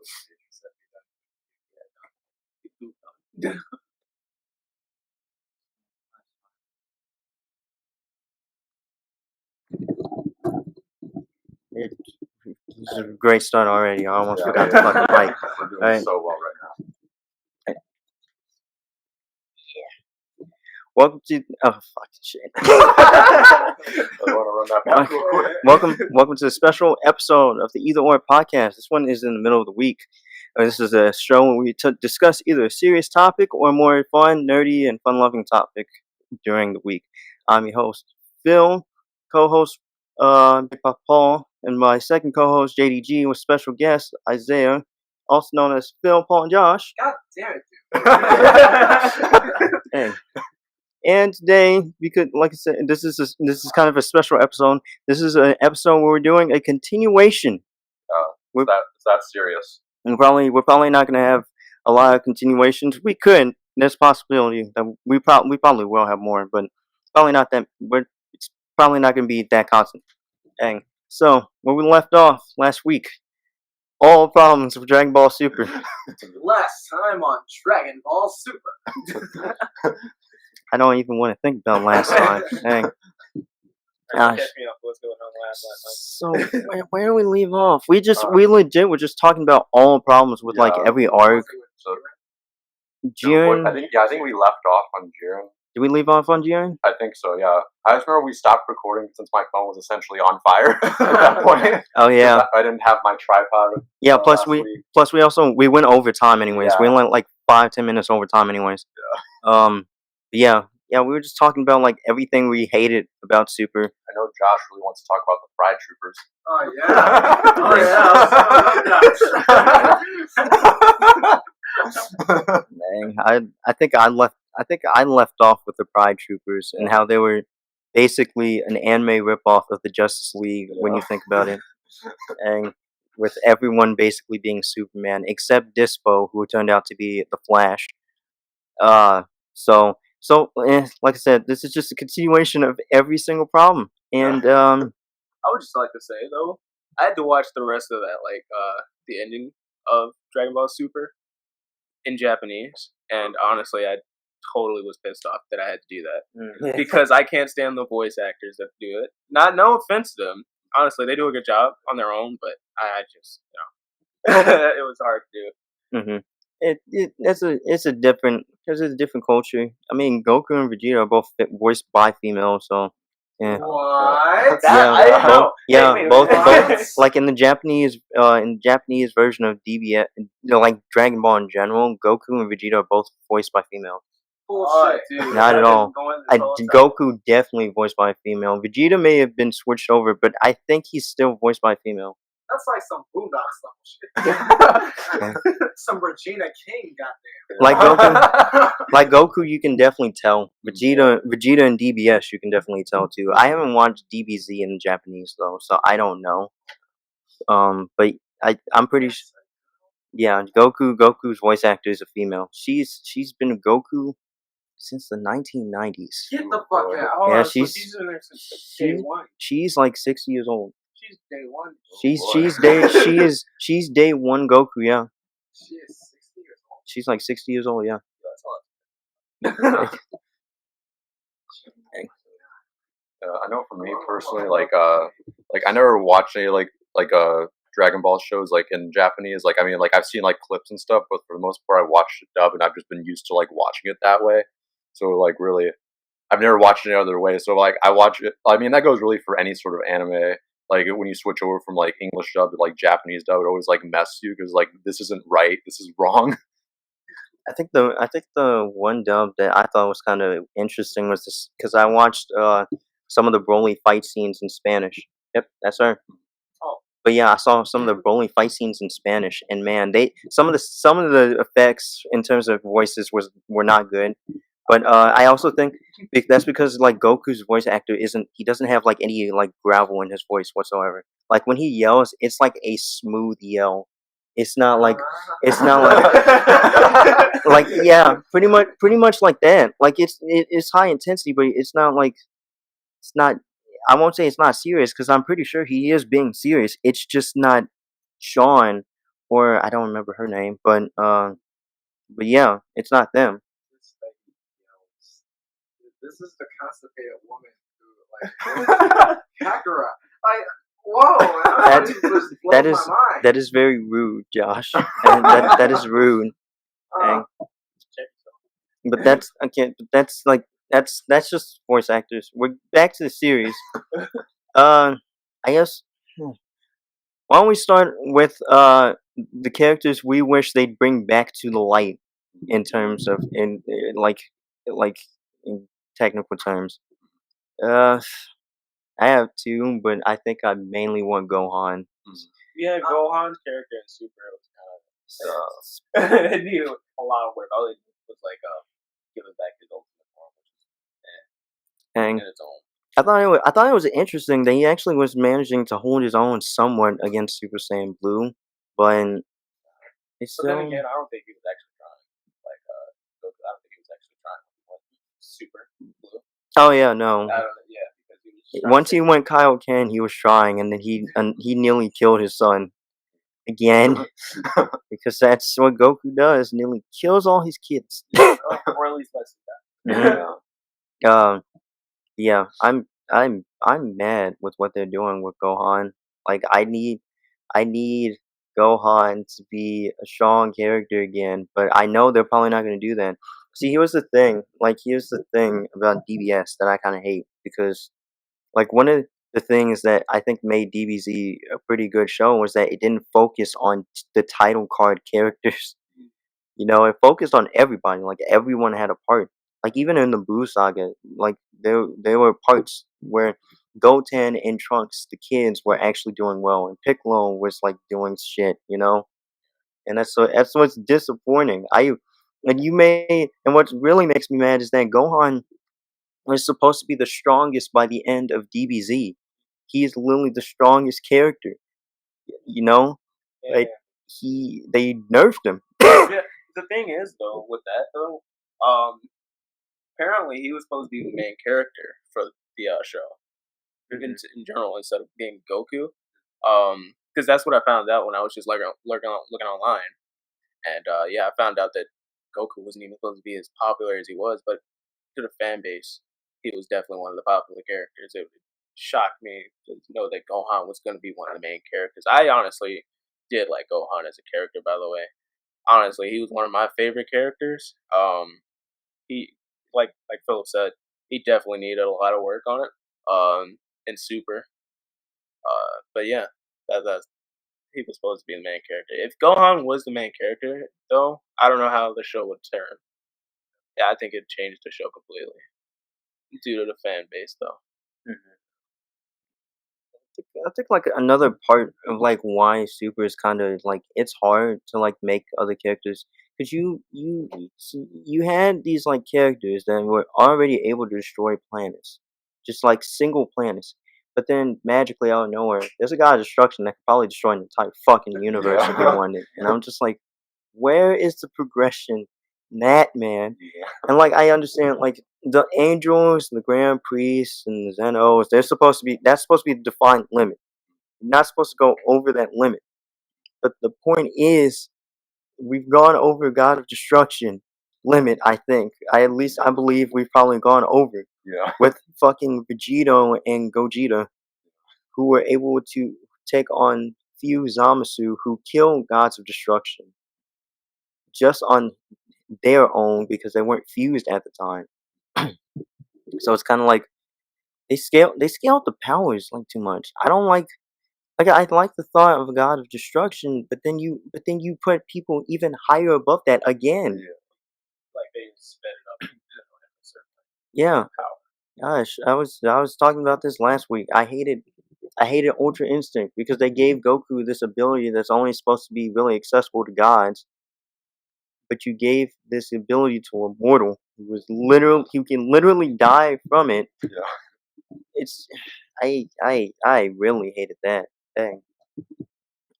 It's a great start already. I almost forgot to fucking mic. We're doing Right. so well right now. Welcome to fucking shit. I want to run that back real quick. Welcome to a special episode of the EitherOr podcast. This one is in the middle of the week. This is a show where we discuss either a serious topic or a more fun, nerdy, and fun-loving topic during the week. I'm your host, Phil, co-host Big Papa Paul, and my second co-host, JDG, with special guest, Isiah, also known as Phil, Paul, and Josh. God damn it, Hey. dude. And today, because, like I said, this is kind of a special episode. This is an episode where we're doing a continuation. Is that serious? And we're probably not going to have a lot of continuations. We could. There's a possibility that we probably will have more, but probably not that. It's probably not going to be that constant. Dang. So where we left off last week, all problems with Dragon Ball Super. Last time on Dragon Ball Super. I don't even want to think about last time. Dang. Catch me up. What's going on last time? So where do we leave off? We legit were just talking about all problems with like every arc. So, Jiren. I think we left off on Jiren. Did we leave off on Jiren? I think so. Yeah. I just remember we stopped recording since my phone was essentially on fire at that point. Oh yeah. I didn't have my tripod. Yeah. Plus we went over time anyways. Yeah. We went like 5-10 minutes over time anyways. Yeah. Yeah. We were just talking about like everything we hated about Super. I know Josh really wants to talk about the Fried Troopers. Oh yeah. Dang, I think I left off with the Pride Troopers and how they were basically an anime ripoff of the Justice League when you think about it, and with everyone basically being Superman except Dispo, who turned out to be the Flash. Like I said, this is just a continuation of every single problem, and I would just like to say though, I had to watch the rest of that, like the ending of Dragon Ball Super in Japanese, and honestly, I totally was pissed off that I had to do that because I can't stand the voice actors that do it. No offense to them, honestly, they do a good job on their own, but I just it was hard to do. Mm-hmm. It's a different culture. I mean, Goku and Vegeta are both voiced by females, so yeah. What? Both like in the Japanese version of DBS, like Dragon Ball in general, Goku and Vegeta are both voiced by females. Bullshit, dude. Not at all. Goku definitely voiced by a female. Vegeta may have been switched over, but I think he's still voiced by a female. That's like some Boondocks level shit. Some Regina King, goddamn. Like Goku, you can definitely tell. Vegeta and DBS, you can definitely tell too. I haven't watched DBZ in Japanese though, so I don't know. But I'm pretty sure. Yeah, Goku's voice actor is a female. She's been Goku since the 1990s. Get the fuck out! Yeah, so she's in there since day one. She's like 6 years old. She's day one. She's day one Goku. Yeah. She is 60 years old. She's like 60 years old. Yeah. I know for me personally, like I never watched any like Dragon Ball shows like in Japanese. Like I mean, like I've seen like clips and stuff, but for the most part, I watched it dub, and I've just been used to like watching it that way. So like really, I've never watched it any other way. So like I watch it. I mean, that goes really for any sort of anime. Like when you switch over from like English dub to like Japanese dub, it always like messes you because like this isn't right, this is wrong. I think the one dub that I thought was kind of interesting was this because I watched some of the Broly fight scenes in Spanish. Yep, that's her. Oh. But yeah, I saw some of the Broly fight scenes in Spanish, and man, some of the effects in terms of voices were not good. But I also think that's because like Goku's voice actor doesn't have like any like gravel in his voice whatsoever. Like when he yells, it's like a smooth yell. It's not like like yeah, pretty much like that. Like it's high intensity, but it's not. I won't say it's not serious because I'm pretty sure he is being serious. It's just not shown or I don't remember her name, but yeah, it's not them. This lady yells. This is the constipated woman who like Kakarot. Like, whoa, That that just that blows is my mind. that is very rude, Josh. And that is rude. Dang. But that's again. But that's like that's just voice actors. We're back to the series. I guess. Why don't we start with the characters we wish they'd bring back to the light in terms of like in technical terms. Uh, I have two, but I think I mainly want Gohan. Yeah, Gohan's character in Super was kind of it needed a lot of work. All it was like giving back his ultimate form, which is Dang. in its own. I thought it was interesting that he actually was managing to hold his own somewhat against Super Saiyan Blue, but it's But then still. again, I don't think he was actually trying. Like Goku, I don't think he was actually trying. Like Super Blue. Oh yeah, no. Yeah, because he was just trying Once to he went Kaioken, he was trying, and then he nearly killed his son again because that's what Goku does. Nearly kills all his kids. or at least less than that. Mhm. Yeah, I'm mad with what they're doing with Gohan. Like I need Gohan to be a strong character again, but I know they're probably not going to do that. See, here's the thing. Like, here's the thing about DBS that I kind of hate because, like, one of the things that I think made DBZ a pretty good show was that it didn't focus on the title card characters. You know, it focused on everybody. Like, everyone had a part. Like, even in the Buu saga, like, there were parts where Goten and Trunks, the kids, were actually doing well, and Piccolo was like doing shit, you know. And that's what's disappointing. And what really makes me mad is that Gohan was supposed to be the strongest by the end of DBZ. He is literally the strongest character, you know. Yeah. Like they nerfed him. Yeah. The thing is, though, with that though, apparently he was supposed to be the main character for the show in general instead of being Goku. Because that's what I found out when I was just looking online, and yeah, I found out that Goku wasn't even supposed to be as popular as he was, but to the fan base, he was definitely one of the popular characters. It shocked me to know that Gohan was going to be one of the main characters. I honestly did like Gohan as a character, by the way. Honestly, he was one of my favorite characters. He like Philip said, he definitely needed a lot of work on it. In Super. But yeah, that he was supposed to be the main character. If Gohan was the main character, though, I don't know how the show would turn. Yeah, I think it changed the show completely due to the fan base, though. I think like another part of like why Super is kind of like it's hard to like make other characters because you had these like characters that were already able to destroy planets, just like single planets. But then magically out of nowhere, there's a god of destruction that could probably destroy an entire fucking universe if he wanted. And I'm just like, where is the progression in that, man? And like I understand like the angels, the grand priests, and the Zenos, that's supposed to be the defined limit. You're not supposed to go over that limit. But the point is we've gone over God of Destruction limit, I think. I believe we've probably gone over with fucking Vegito and Gogeta, who were able to take on few Zamasu who kill gods of destruction just on their own because they weren't fused at the time. So it's kind of like they scaled the powers like too much. I don't like I like the thought of a god of destruction, but then you put people even higher above that again. Like they sped it up. Yeah. Gosh, I was talking about this last week. I hated Ultra Instinct because they gave Goku this ability that's only supposed to be really accessible to gods, but you gave this ability to a mortal who can literally die from it. It's I really hated that thing.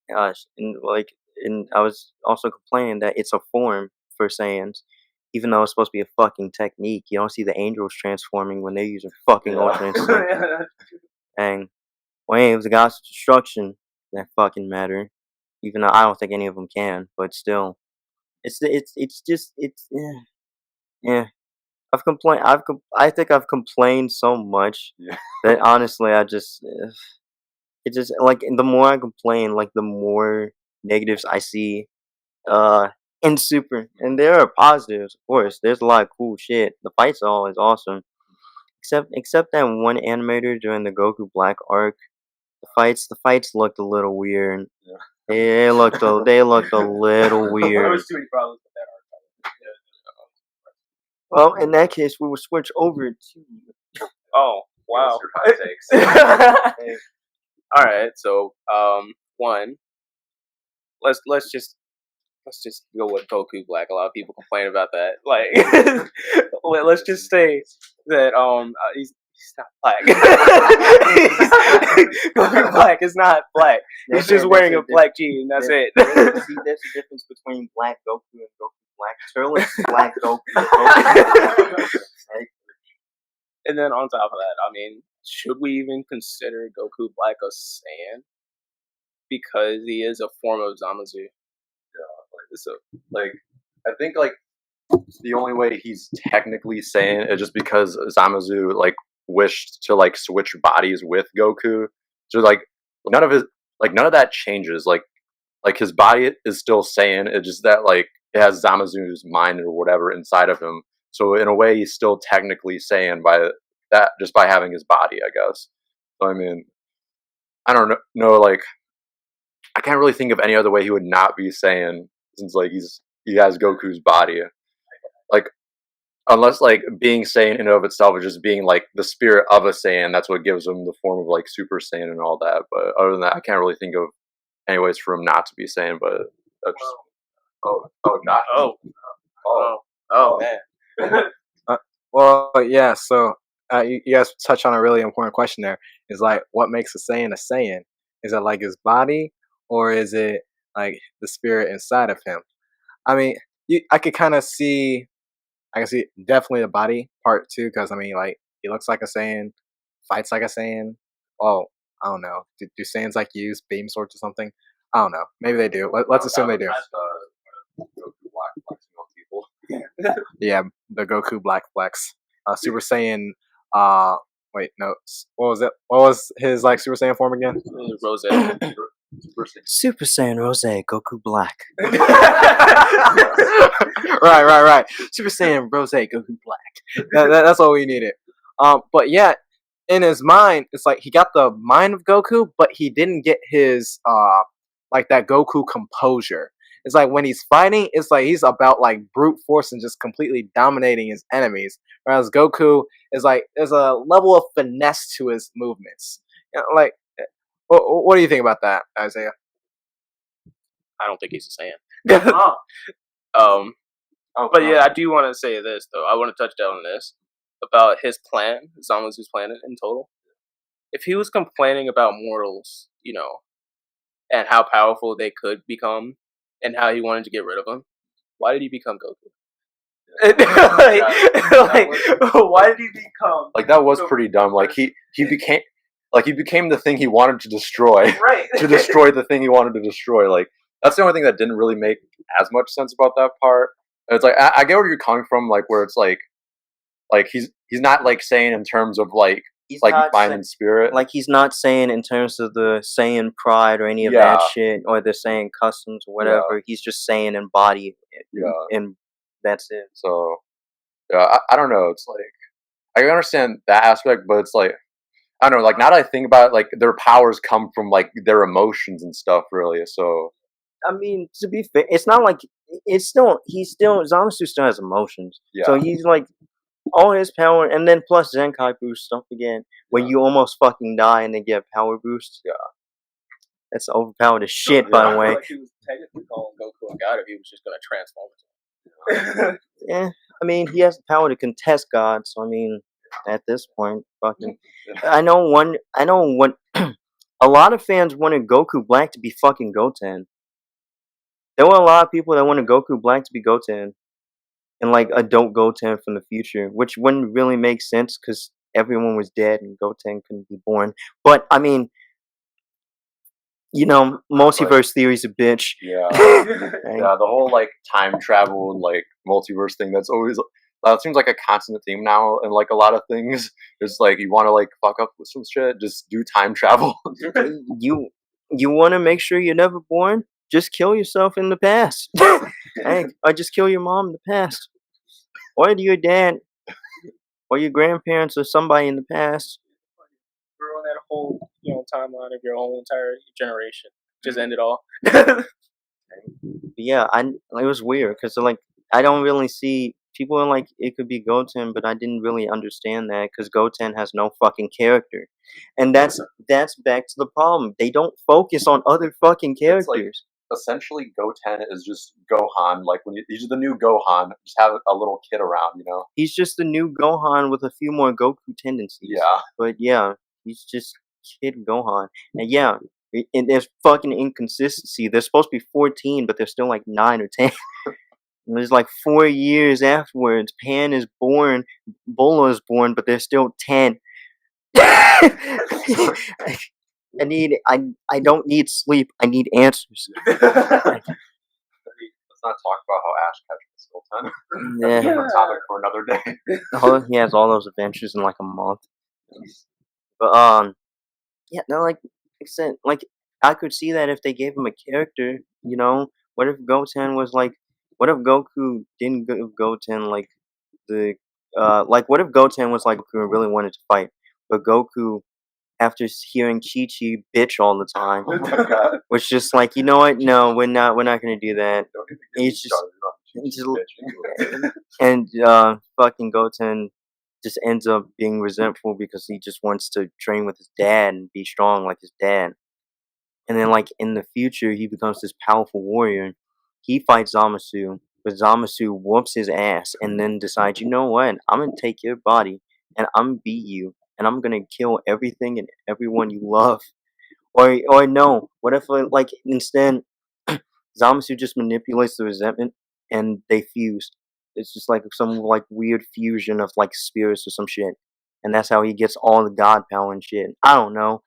Gosh, and I was also complaining that it's a form for Saiyans, even though it's supposed to be a fucking technique. You don't see the angels transforming when they're using fucking Ultra Instinct. And when it was the gods of destruction that fucking matter. even though I don't think any of them can. But still, yeah. I think I've complained so much Yeah. that honestly, it just like the more I complain, like the more negatives I see. In Super, and there are positives, of course. There's a lot of cool shit. The fights are always awesome, except that one animator during the Goku Black arc. The fights looked a little weird. Yeah. They looked a little There weird. was too many problems with that arc. Well, in that case, we will switch over to. Oh wow! What's your hot takes? All right, so one, let's just go with Goku Black. A lot of people complain about that. Like, let's just say that he's not black. Goku Black is not black. He's just wearing a black jean. That's it. See, there's a difference between Black Goku and Goku Black. Turles is Black Goku. Right? And then on top of that, I mean, should we even consider Goku Black a Saiyan? Because he is a form of Zamasu. So, like, I think like the only way he's technically sane is just because Zamazu like wished to like switch bodies with Goku. So like none of that changes. Like his body is still sane. It's just that like it has Zamazu's mind or whatever inside of him. So in a way, he's still technically sane by that just by having his body, I guess. So I mean, I don't know. Like I can't really think of any other way he would not be sane since like he has Goku's body. Like unless like being Saiyan in and of itself is just being like the spirit of a Saiyan, that's what gives him the form of like Super Saiyan and all that. But other than that, I can't really think of any ways for him not to be Saiyan. But that's Man. Well, yeah. So you guys touch on a really important question there. Is like, what makes a Saiyan a Saiyan? Is it like his body, or is it like the spirit inside of him? I mean, I could kind of see. I can see definitely the body part too, because I mean, like he looks like a Saiyan, fights like a Saiyan. Oh, I don't know. Do Saiyans like use beam swords or something? I don't know. Maybe they do. Let's assume they do. Yeah, the Goku Black Flex, Super Saiyan. Wait, no. What was it? What was his like Super Saiyan form again? Rose. Super Saiyan Rose, Goku Black. right. Super Saiyan Rose, Goku Black. That's all we needed. But yeah, in his mind, it's like he got the mind of Goku, but he didn't get his like that Goku composure. It's like when he's fighting, it's like he's about like brute force and just completely dominating his enemies. Whereas Goku is like there's a level of finesse to his movements. You know, like, what do you think about that, Isiah? I don't think he's a Saiyan. But yeah, I do want to say this though. I want to touch down on this about his plan, Zamazu's planet in total. If he was complaining about mortals, you know, and how powerful they could become, and how he wanted to get rid of them, why did he become Goku? Why did he become? Like that was pretty dumb. Like he became the thing he wanted to destroy. Right. To destroy the thing he wanted to destroy. Like that's the only thing that didn't really make as much sense about that part. And it's like I get where you're coming from, like where it's like he's not like saying in terms of like mind and spirit. Like he's not saying in terms of the Saiyan pride or any of that shit, or the Saiyan customs or whatever. Yeah. He's just saying in body, and that's it. So yeah, I don't know. It's like I understand that aspect, but it's like I don't know. Like now that I think about it, like their powers come from like their emotions and stuff, really. So I mean, to be fair, it's not like Zamasu still has emotions. Yeah. So he's like all his power, and then plus Zenkai boost stuff again, where you almost fucking die and then get power boost. Yeah, that's overpowered as shit, by the way. Like he was technically calling Goku a god if he was just gonna transform. Yeah, I mean, he has the power to contest God, so I mean, at this point, fucking, I know one. A lot of fans wanted Goku Black to be fucking Goten. There were a lot of people that wanted Goku Black to be Goten. And like adult Goten from the future, which wouldn't really make sense because everyone was dead and Goten couldn't be born. But I mean, You know, multiverse theory's a bitch. Yeah, Hey, yeah. The whole like time travel and like multiverse thing. That's always that seems like a constant theme now, and like a lot of things. It's like you want to like fuck up with some shit, just do time travel. you want to make sure you're never born? Just kill yourself in the past. Hey, or just kill your mom in the past, or your dad, or your grandparents, or somebody in the past. Ruin that whole timeline of your whole entire generation. Just end it all. Yeah, it was weird because like I don't really see people are like it could be Goten, but I didn't really understand that because Goten has no fucking character, and that's back to the problem. They don't focus on other fucking It's like characters. essentially Goten is just Gohan. Like he's the new Gohan. Just have a little kid around, you know. He's just the new Gohan with a few more Goku tendencies. Yeah. But yeah, he's just kid Gohan, and yeah. And there's fucking inconsistency. They're supposed to be 14, but they're still like 9 or 10. And there's like 4 years afterwards. Pan is born, Bolo is born, but they're still 10. I don't need sleep. I need answers. Let's not talk about how Ash catches the still 10. That's a different topic for another day. He has all those adventures in like a month. But yeah, no, like I said, like I could see that if they gave him a character, you know. What if Goten was like? What if Goku didn't give Goten like the like? What if Goten was like Goku and really wanted to fight, but Goku, after hearing Chi Chi bitch all the time, Oh my god. was just like, you know what? No, we're not gonna do that. Don't even get me He's just started on bitching. and fucking Goten just ends up being resentful because he just wants to train with his dad and be strong like his dad. And then, like, in the future, he becomes this powerful warrior. He fights Zamasu, but Zamasu whoops his ass and then decides, you know what? I'm going to take your body and I'm going to beat you and I'm going to kill everything and everyone you love. Or no, what if, like, instead, Zamasu just manipulates the resentment and they fuse? It's just like some, like, weird fusion of, like, spirits or some shit. And that's how he gets all the god power and shit. I don't know.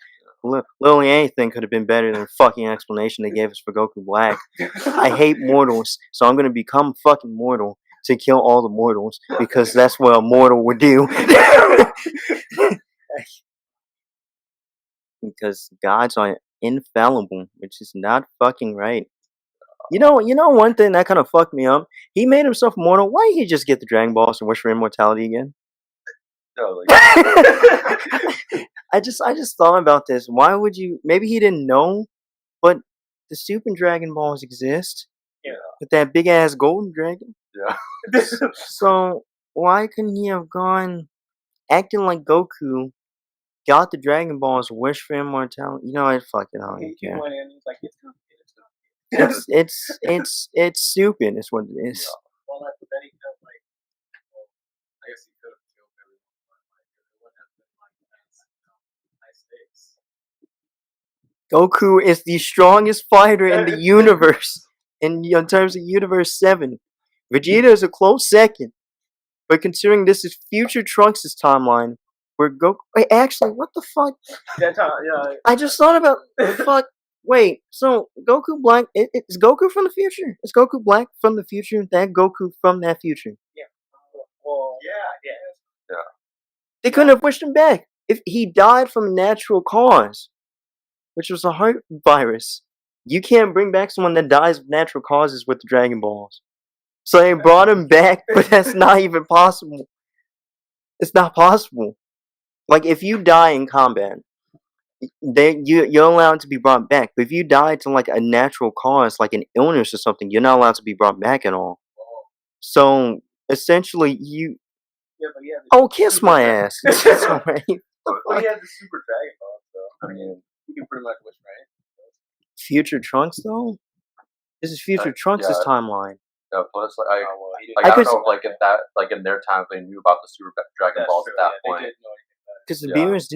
Literally anything could have been better than the fucking explanation they gave us for Goku Black. I hate mortals, so I'm gonna become fucking mortal to kill all the mortals because that's what a mortal would do. Because gods are infallible, which is not fucking right. You know one thing that kind of fucked me up. He made himself mortal. Why didn't he just get the Dragon Balls and wish for immortality again? No, like, I just thought about this. Why would you? Maybe he didn't know, but the Super Dragon Balls exist. Yeah. With that big ass golden dragon. yeah. So why couldn't he have gone acting like Goku? Got the Dragon Balls, wish for immortality. You know what? Fuck it. I don't He care. went in. He's like, it's not. It's stupid. It's what it is. Well, but then he felt like, well, I guess he could have killed everyone, but like it wouldn't have been like high stakes. Goku is the strongest fighter in the universe in terms of Universe 7. Vegeta is a close second. But considering this is future Trunks' timeline, where Goku... Wait, actually, what the fuck? That time, yeah. I just thought about... Fuck. Wait, so Goku Black... Is Goku from the future? Is Goku Black from the future? That Goku from that future? Well, Yeah. They couldn't have pushed him back. If he died from a natural cause, which was a heart virus, you can't bring back someone that dies of natural causes with the Dragon Balls. So they brought him back, but that's not even possible. It's not possible. Like, if you die in combat, you're allowed to be brought back. But if you die to, like, a natural cause, like an illness or something, you're not allowed to be brought back at all. So, essentially, you... Yeah, but yeah. Oh, kiss my ass. It's alright. Well, he had the Super Dragon Ball, so I mean, you can pretty much wish, right? Future Trunks, though? This is Future Trunks' yeah. timeline. Yeah, plus, like, Well, he didn't. like, I I don't could- know if, like, at that, like, in their time, they knew about the Super Dragon That's Balls true, at that yeah, point. They didn't know anything about it. Because the Yeah. Beerus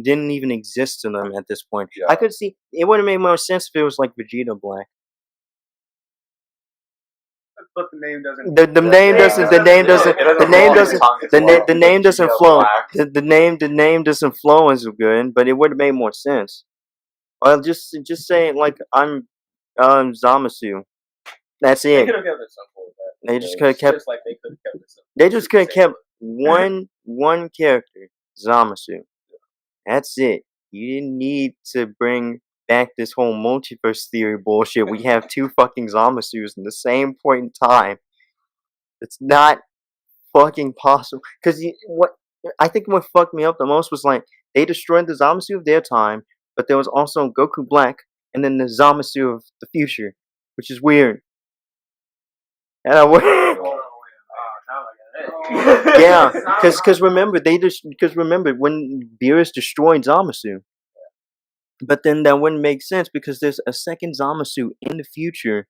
didn't even exist to them at this point. Yeah. I could see it would have made more sense if it was like Vegeta Black. But the name doesn't. The name doesn't flow. The name doesn't flow as good, but it would have made more sense. Well, just say like I'm Zamasu. That's They it. could have kept it simple with that. They just could have kept. Just like they could have kept it simple. They just could have kept Same. one character, Zamasu. That's it. You didn't need to bring back this whole multiverse theory bullshit. We have two fucking Zamasus in the same point in time. It's not fucking possible. Because what I think what fucked me up the most was like they destroyed the Zamasu of their time, but there was also Goku Black and then the Zamasu of the future, which is weird. And I yeah, because remember when Beerus destroyed Zamasu, but then that wouldn't make sense because there's a second Zamasu in the future.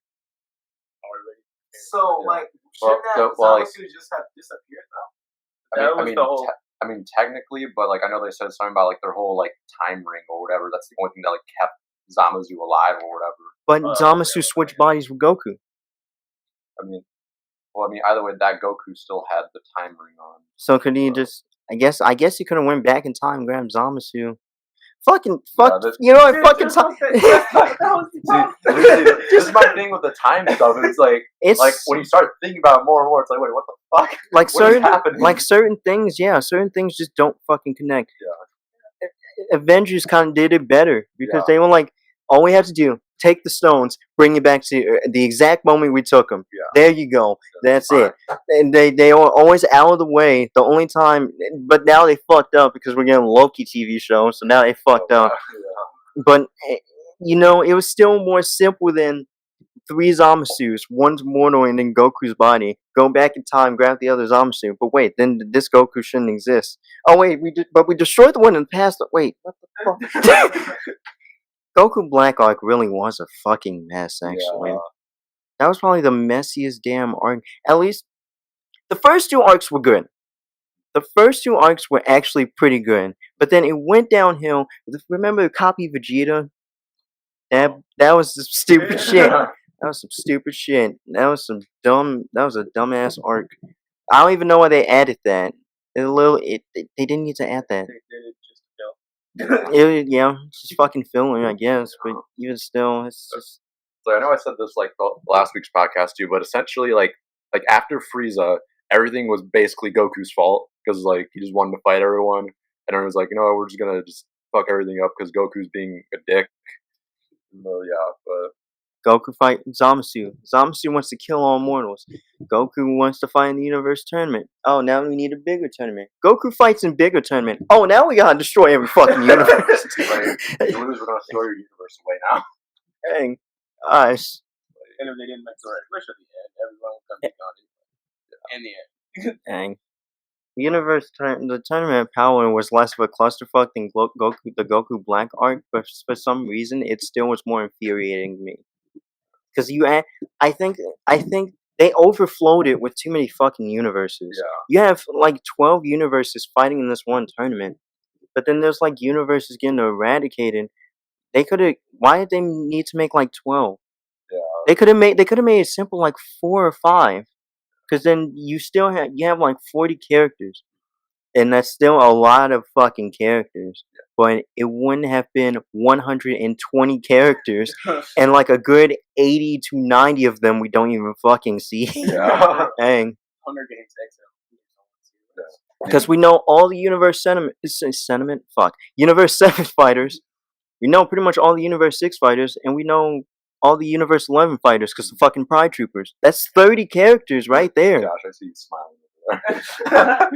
So, like, shouldn't that Zamasu just have disappeared though? I mean, technically, but like I know they said something about like their whole like time ring or whatever. That's the only thing that like kept Zamasu alive or whatever. But Zamasu switched bodies with Goku. I mean, either way, that Goku still had the time ring on. So could he just? I guess he could have went back in time and grabbed Zamasu. Fuck! You know what? Fucking time. This is my thing with the time stuff. It's like when you start thinking about it more and more, it's like, wait, what the fuck? Like what is happening? certain things, certain things just don't fucking connect. Yeah. Avengers kind of did it better because they were like, all we have to do, take the stones, bring it back to the exact moment we took them. Yeah. There you go. That's it. And they are always out of the way. The only time, but now they fucked up because we're getting a Loki TV show, so now they fucked up. Yeah. But, it was still more simple than 3 Zamasus, one's mortal and then Goku's body. Go back in time, grab the other Zamasu. But wait, then this Goku shouldn't exist. Oh wait, we destroyed the one in the past. Wait, what the fuck? Goku Black Arc really was a fucking mess, actually. Yeah. That was probably the messiest damn arc. At least, the first 2 arcs were good. The first 2 arcs were actually pretty good. But then it went downhill. Remember Copy Vegeta? That was some stupid shit. That was some stupid shit. That was a dumbass arc. I don't even know why they added that. They didn't need to add that. They did it just to kill. It's just fucking filler, I guess. But even still, it's just. So I know I said this like last week's podcast too, but essentially like after Frieza, everything was basically Goku's fault because like he just wanted to fight everyone, and everyone was like, we're just gonna just fuck everything up because Goku's being a dick. But Goku fight Zamasu. Zamasu wants to kill all mortals. Goku wants to fight in the universe tournament. Oh, now we need a bigger tournament. Goku fights in bigger tournament. Oh, now we gotta destroy every fucking universe. Like, you lose, we're gonna throw your universe away now. Dang. Gosh. And if they didn't make the right wish at the end, everyone would come be gone in the end. Dang. The tournament of power was less of a clusterfuck than the Goku Black arc, but for some reason it still was more infuriating to me. Because I think they overflowed it with too many fucking universes. Yeah. You have like 12 universes fighting in this one tournament, but then there's like universes getting eradicated. Why did they need to make like 12? Yeah. They could have made it simple like 4 or 5. Because then you have like 40 characters. And that's still a lot of fucking characters. But it wouldn't have been 120 characters. And like a good 80 to 90 of them we don't even fucking see. Yeah. Dang. Hunger Games XL. Because we know all the Universe 7 fighters. We know pretty much all the Universe 6 fighters. And we know all the Universe 11 fighters because the fucking Pride Troopers. That's 30 characters right there. Josh, I see you smiling over there.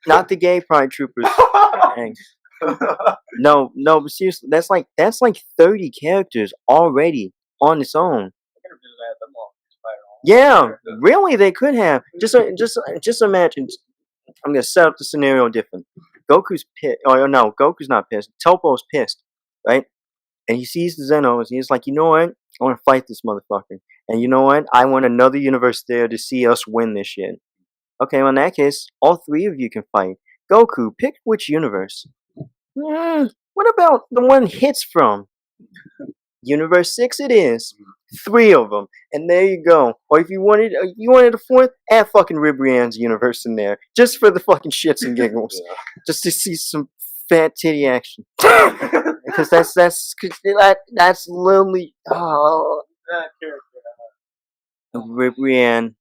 Not the gay Pride Troopers. Dang. No, but seriously, that's like 30 characters already on its own. Yeah, really, they could have. Just imagine. I'm gonna set up the scenario different. Goku's pissed. Oh no, Goku's not pissed. Toppo's pissed, right? And he sees the Zenos, and he's like, you know what? I want to fight this motherfucker. And you know what? I want another universe there to see us win this shit. Okay, well, in that case, all 3 of you can fight. Goku, pick which universe. What about the one Hit's from? Universe 6 it is. 3 of them. And there you go. Or if you wanted a 4th, add fucking Ribrianne's universe in there. Just for the fucking shits and giggles. Yeah. Just to see some fat titty action. Because that's literally That character. Ribrianne,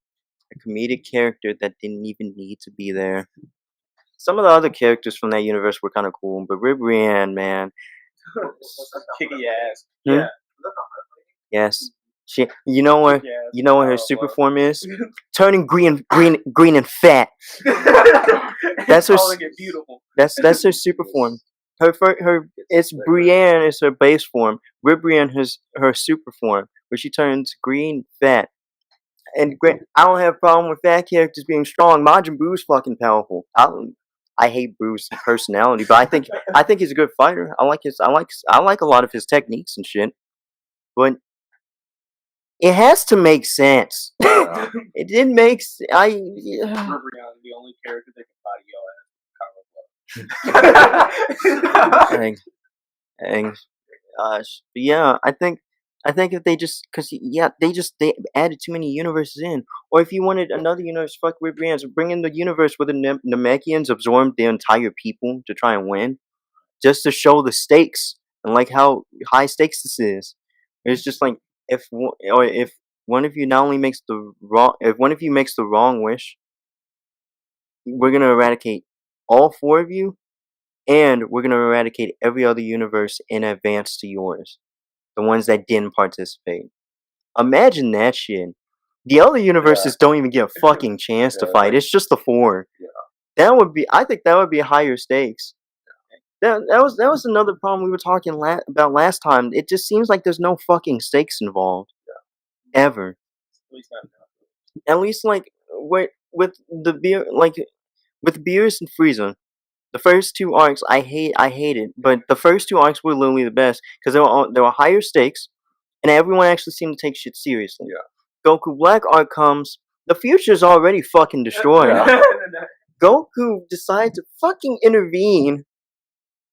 a comedic character that didn't even need to be there. Some of the other characters from that universe were kind of cool, but Ribrianne, man, Kicky ass. Hmm? Yeah. yes, she. You know what? Kick ass. You know what her Oh, super well. form is? Turning green and fat. That's her. Calling it beautiful. That's her super form. It's Brienne is her base form. Ribrianne has her super form, where she turns green, fat. And I don't have a problem with fat characters being strong. Majin Buu's fucking powerful. I hate Buu's personality, but I think he's a good fighter. I like a lot of his techniques and shit. But it has to make sense. It didn't make. Ribrianne, the only character that can body your ass. Dang. Gosh. But yeah, I think if they just, they added too many universes in. Or if you wanted another universe, fuck Ribrianne, bring in the universe where the Namekians absorbed the entire people to try and win, just to show the stakes and like how high stakes this is. It's just like if one of you not only makes the wrong, if one of you makes the wrong wish, we're gonna eradicate all four of you, and we're gonna eradicate every other universe in advance to yours, the ones that didn't participate. Imagine that shit. The other universes don't even get a fucking chance to fight. It's just the four. Yeah. I think that would be higher stakes. That was another problem we were talking about last time. It just seems like there's no fucking stakes involved. Ever. At least not now. At least like with the beer, like with Beerus and Frieza, the first two arcs I hated, but the first two arcs were literally the best because there were higher stakes, and everyone actually seemed to take shit seriously. Yeah. Goku Black arc comes, the future's already fucking destroyed. Goku decides to fucking intervene,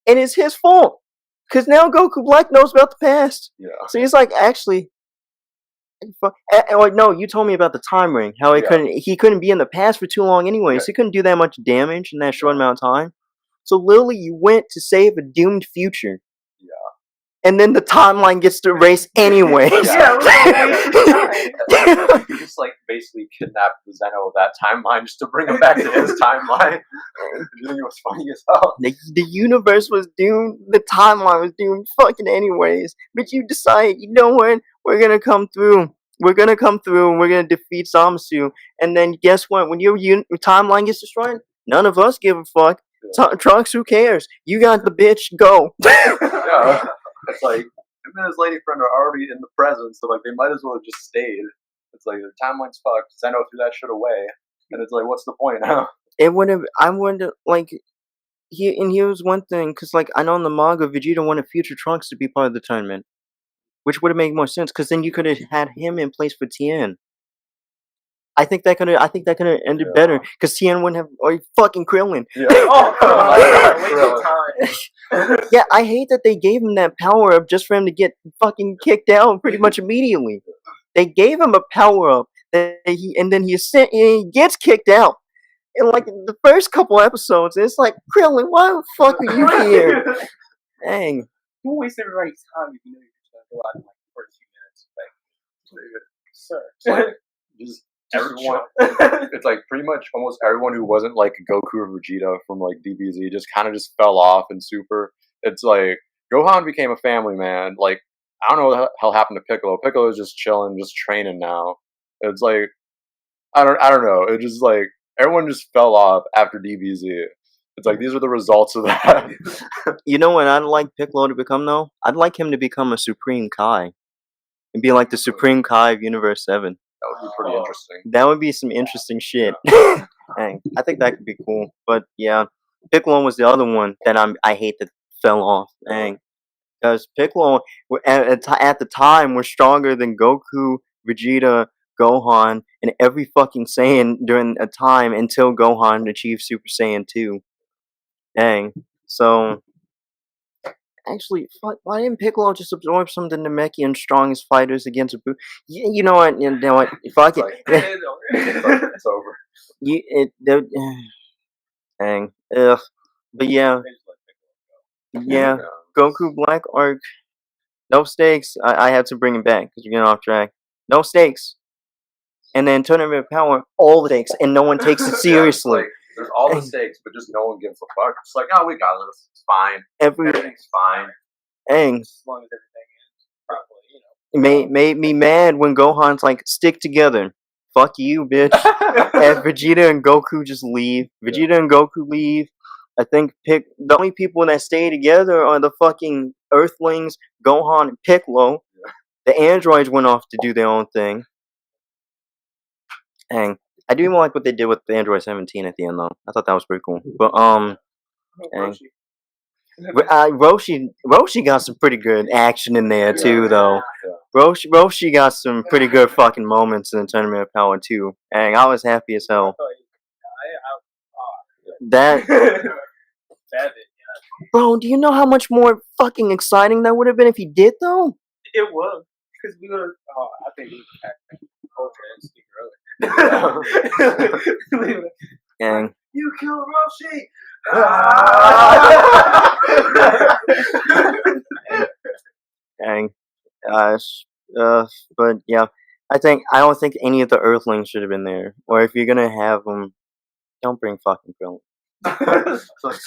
and it's his fault because now Goku Black knows about the past. Yeah. So he's like, actually. No, you told me about the time ring. How he couldn't be in the past for too long anyways. He couldn't do that much damage in that short amount of time. So literally, you went to save a doomed future. Yeah. And then the timeline gets to erase anyways. You just like basically kidnapped the Zeno of that timeline just to bring him back to his timeline. You think it was funny as hell? The universe was doomed. The timeline was doomed fucking anyways. But you decide, you know what? We're gonna come through. We're gonna come through and we're gonna defeat Zamasu. And then guess what? When your timeline gets destroyed, none of us give a fuck. Trunks, who cares? You got the bitch. Go. Yeah. It's like him and his lady friend are already in the present, so like they might as well have just stayed. It's like their timeline's fucked. Zeno threw that shit away, and it's like, what's the point now? It would have. I wonder, like, here's one thing, because like I know in the manga, Vegeta wanted future Trunks to be part of the tournament, which would have made more sense, because then you could have had him in place for Tien. I think that could have ended better, because Tien wouldn't have fucking Krillin. Yeah. Yeah, I hate that they gave him that power up just for him to get fucking kicked out pretty much immediately. They gave him a power up, and then he gets kicked out. In like the first couple episodes, it's like, Krillin, why the fuck are you here? Dang. Don't waste everybody's time if you know you're just gonna go out in like the first few minutes. Like, sir. Just everyone. It's like pretty much almost everyone who wasn't like Goku or Vegeta from like DBZ just kind of just fell off in Super. It's like Gohan became a family man. Like I don't know what the hell happened to Piccolo. Piccolo is just chilling, just training now. It's like I don't know. It just like everyone just fell off after DBZ. It's like these are the results of that. You know what I'd like Piccolo to become though? I'd like him to become a Supreme Kai and be like the Supreme Kai of Universe 7. That would be pretty interesting. That would be some interesting shit. Dang, I think that could be cool. But yeah, Piccolo was the other one that I hate that fell off. Dang, because Piccolo at the time was stronger than Goku, Vegeta, Gohan, and every fucking Saiyan during a time until Gohan achieved Super Saiyan 2. Dang. So actually, why didn't Piccolo just absorb some of the Namekian strongest fighters against Buu? You know what? Fuck it. It's over. Dang. Ugh. But yeah. Yeah, Goku Black arc. No stakes. I had to bring it back because we're getting off track. No stakes. And then Tournament of Power, all the stakes, and no one takes it Yeah, it's seriously. like, there's all the stakes, but just no one gives a fuck. It's like, oh, we got this. It's fine. Everything's fine. Dang. As long as everything is properly, you know. Made me mad when Gohan's like, stick together. Fuck you, bitch. And Vegeta and Goku just leave. Vegeta and Goku leave. I think the only people that stay together are the fucking Earthlings, Gohan and Piccolo. Yeah. The androids went off to do their own thing. Dang. I do even like what they did with the Android 17 at the end, though. I thought that was pretty cool. But, dang. Roshi got some pretty good action in there, too, though. Yeah. Roshi got some pretty good fucking moments in the Tournament of Power, too. Dang, I was happy as hell. That... Bro, do you know how much more fucking exciting that would have been if he did, though? It was. Because we would have... I think we would have Ultra Instinct earlier. Dang. You killed Roshi! Dang. But yeah, I don't think any of the Earthlings should have been there. Or if you're gonna have them, don't bring fucking Krillin.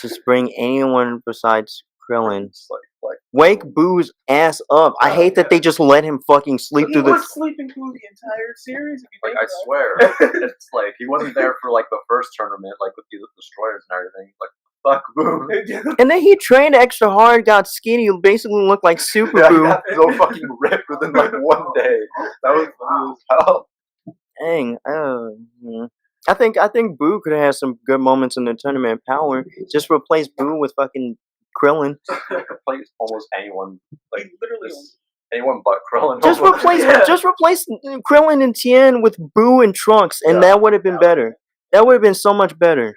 Just bring anyone besides Krillin. Wake Boo's ass up. I hate that they just let him fucking sleep through the. He was sleeping through the entire series. If you Like, think I swear, it's like he wasn't there for like the first tournament, like with the destroyers and everything. Like, fuck Boo. And then he trained extra hard, got skinny, basically looked like Super Yeah, he Boo. got so fucking ripped within like one day. That was funny as hell. Dang. I think Boo could have had some good moments in the Tournament of Power. Just replace Boo with fucking Krillin. Replace almost anyone, like literally anyone but Krillin. Just replace Krillin and Tien with Boo and Trunks, and that would have been better. That would have been so much better.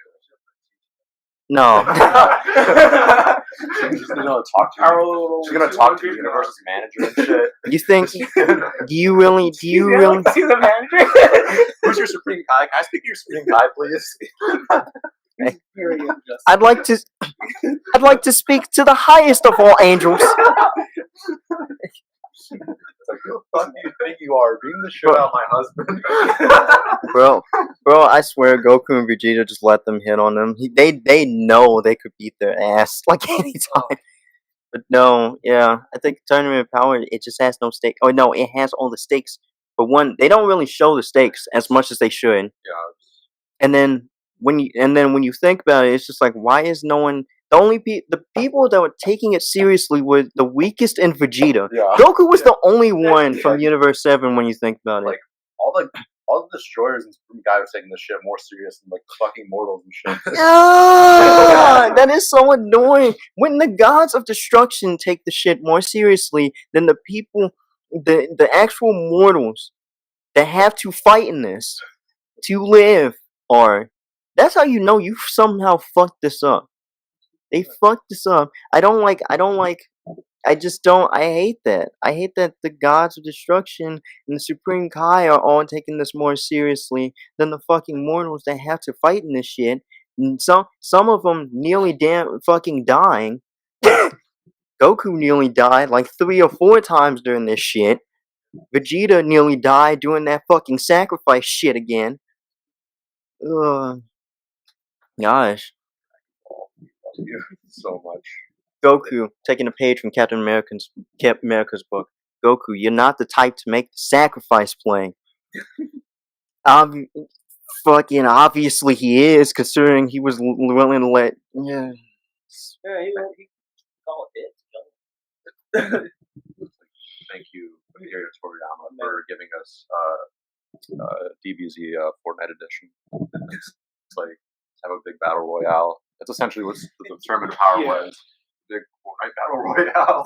No. She's gonna talk to She's gonna talk to the universe's manager and shit. You think? Do you really? See the manager? Who's your Supreme Kai? Can I speak to your Supreme Kai, please? I'd like to speak to the highest of all angels. It's like, who the fuck do you think you are? Being the shit out of my husband. Bro, I swear Goku and Vegeta just let them hit on them. They know they could beat their ass like anytime. But no, yeah, I think Tournament of Power, it just has no stake. Oh no, it has all the stakes. But one, they don't really show the stakes as much as they should. Yeah. And then when you think about it, it's just like, why is no one? The people that were taking it seriously were the weakest in Vegeta. Yeah. Goku was the only one from Universe 7 when you think about it. Like all the destroyers and Supreme Kai were taking this shit more serious than like fucking mortals and shit. Ah, that is so annoying. When the gods of destruction take the shit more seriously than the people, the actual mortals that have to fight in this to live, or that's how you know you somehow fucked this up. They fucked this up. I hate that. I hate that the gods of destruction and the Supreme Kai are all taking this more seriously than the fucking mortals that have to fight in this shit. And some of them nearly fucking dying. Goku nearly died like 3 or 4 times during this shit. Vegeta nearly died doing that fucking sacrifice shit again. Ugh. Gosh. So much. Goku, taking a page from Captain America's book. Goku, you're not the type to make the sacrifice play. Fucking obviously he is, considering he was willing to let. Yeah. He call it. Thank you, Akira Toriyama, for giving us DBZ Fortnite edition. It's like have a big battle royale. That's essentially what the Tournament of Power was. Big Fortnite battle royale.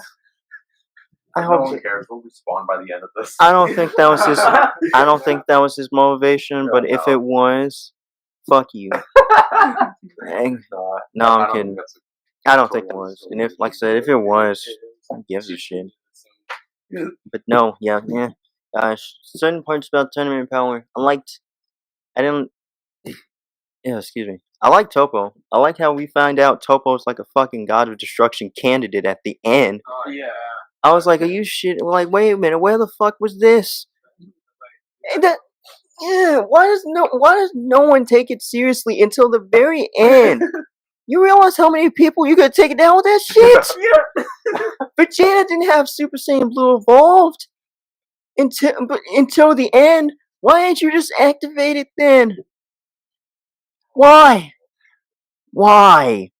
I no hope one cares. We'll respawn by the end of this. I don't think that was his. I don't think that was his motivation. But if it was, fuck you. Dang. No, I'm kidding. I don't think that was. And if, like I said, if it was, who gives a shit? But no, yeah. Gosh, certain parts about Tournament of Power, I didn't. Yeah, excuse me. I like Topo. I like how we find out Topo's like a fucking god of destruction candidate at the end. Yeah. I was like, are you shit? Like, wait a minute, where the fuck was this? And that, yeah, why does no one take it seriously until the very end? You realize how many people you could take it down with that shit? Vegeta didn't have Super Saiyan Blue evolved until the end. Why didn't you just activate it then? Why? Why?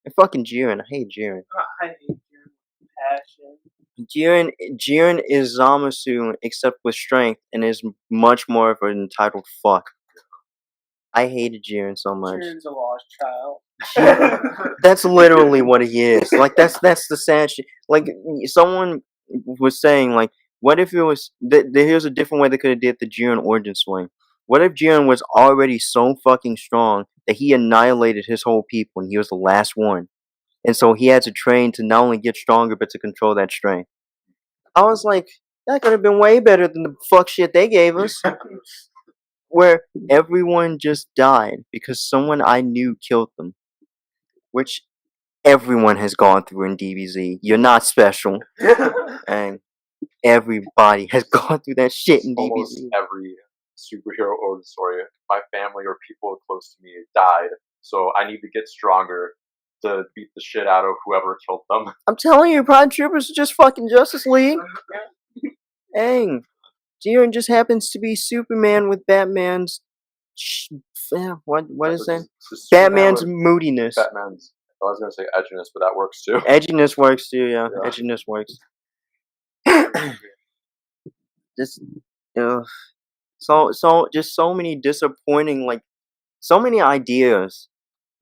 And fucking Jiren. I hate Jiren. I hate your passion. Jiren is Zamasu except with strength and is much more of an entitled fuck. I hated Jiren so much. Jiren's a lost child. That's literally what he is. Like that's the sad shit. Like someone was saying, like, what if it was? Here's a different way they could have did the Jiren origin swing. What if Jiren was already so fucking strong that he annihilated his whole people and he was the last one, and so he had to train to not only get stronger but to control that strength. I was like, that could have been way better than the fuck shit they gave us. Where everyone just died because someone I knew killed them. Which everyone has gone through in DBZ. You're not special. And everybody has gone through that shit in Almost DBZ. every superhero origin story, my family or people close to me died, so I need to get stronger to beat the shit out of whoever killed them. I'm telling you, Prime Troopers are just fucking Justice League. Dang. Jiren just happens to be Superman with Batman's... what is that? Batman's moodiness. Batman's... I was going to say edginess, but that works too. Edginess works too, yeah. Edginess works. Just... just so many disappointing, like, so many ideas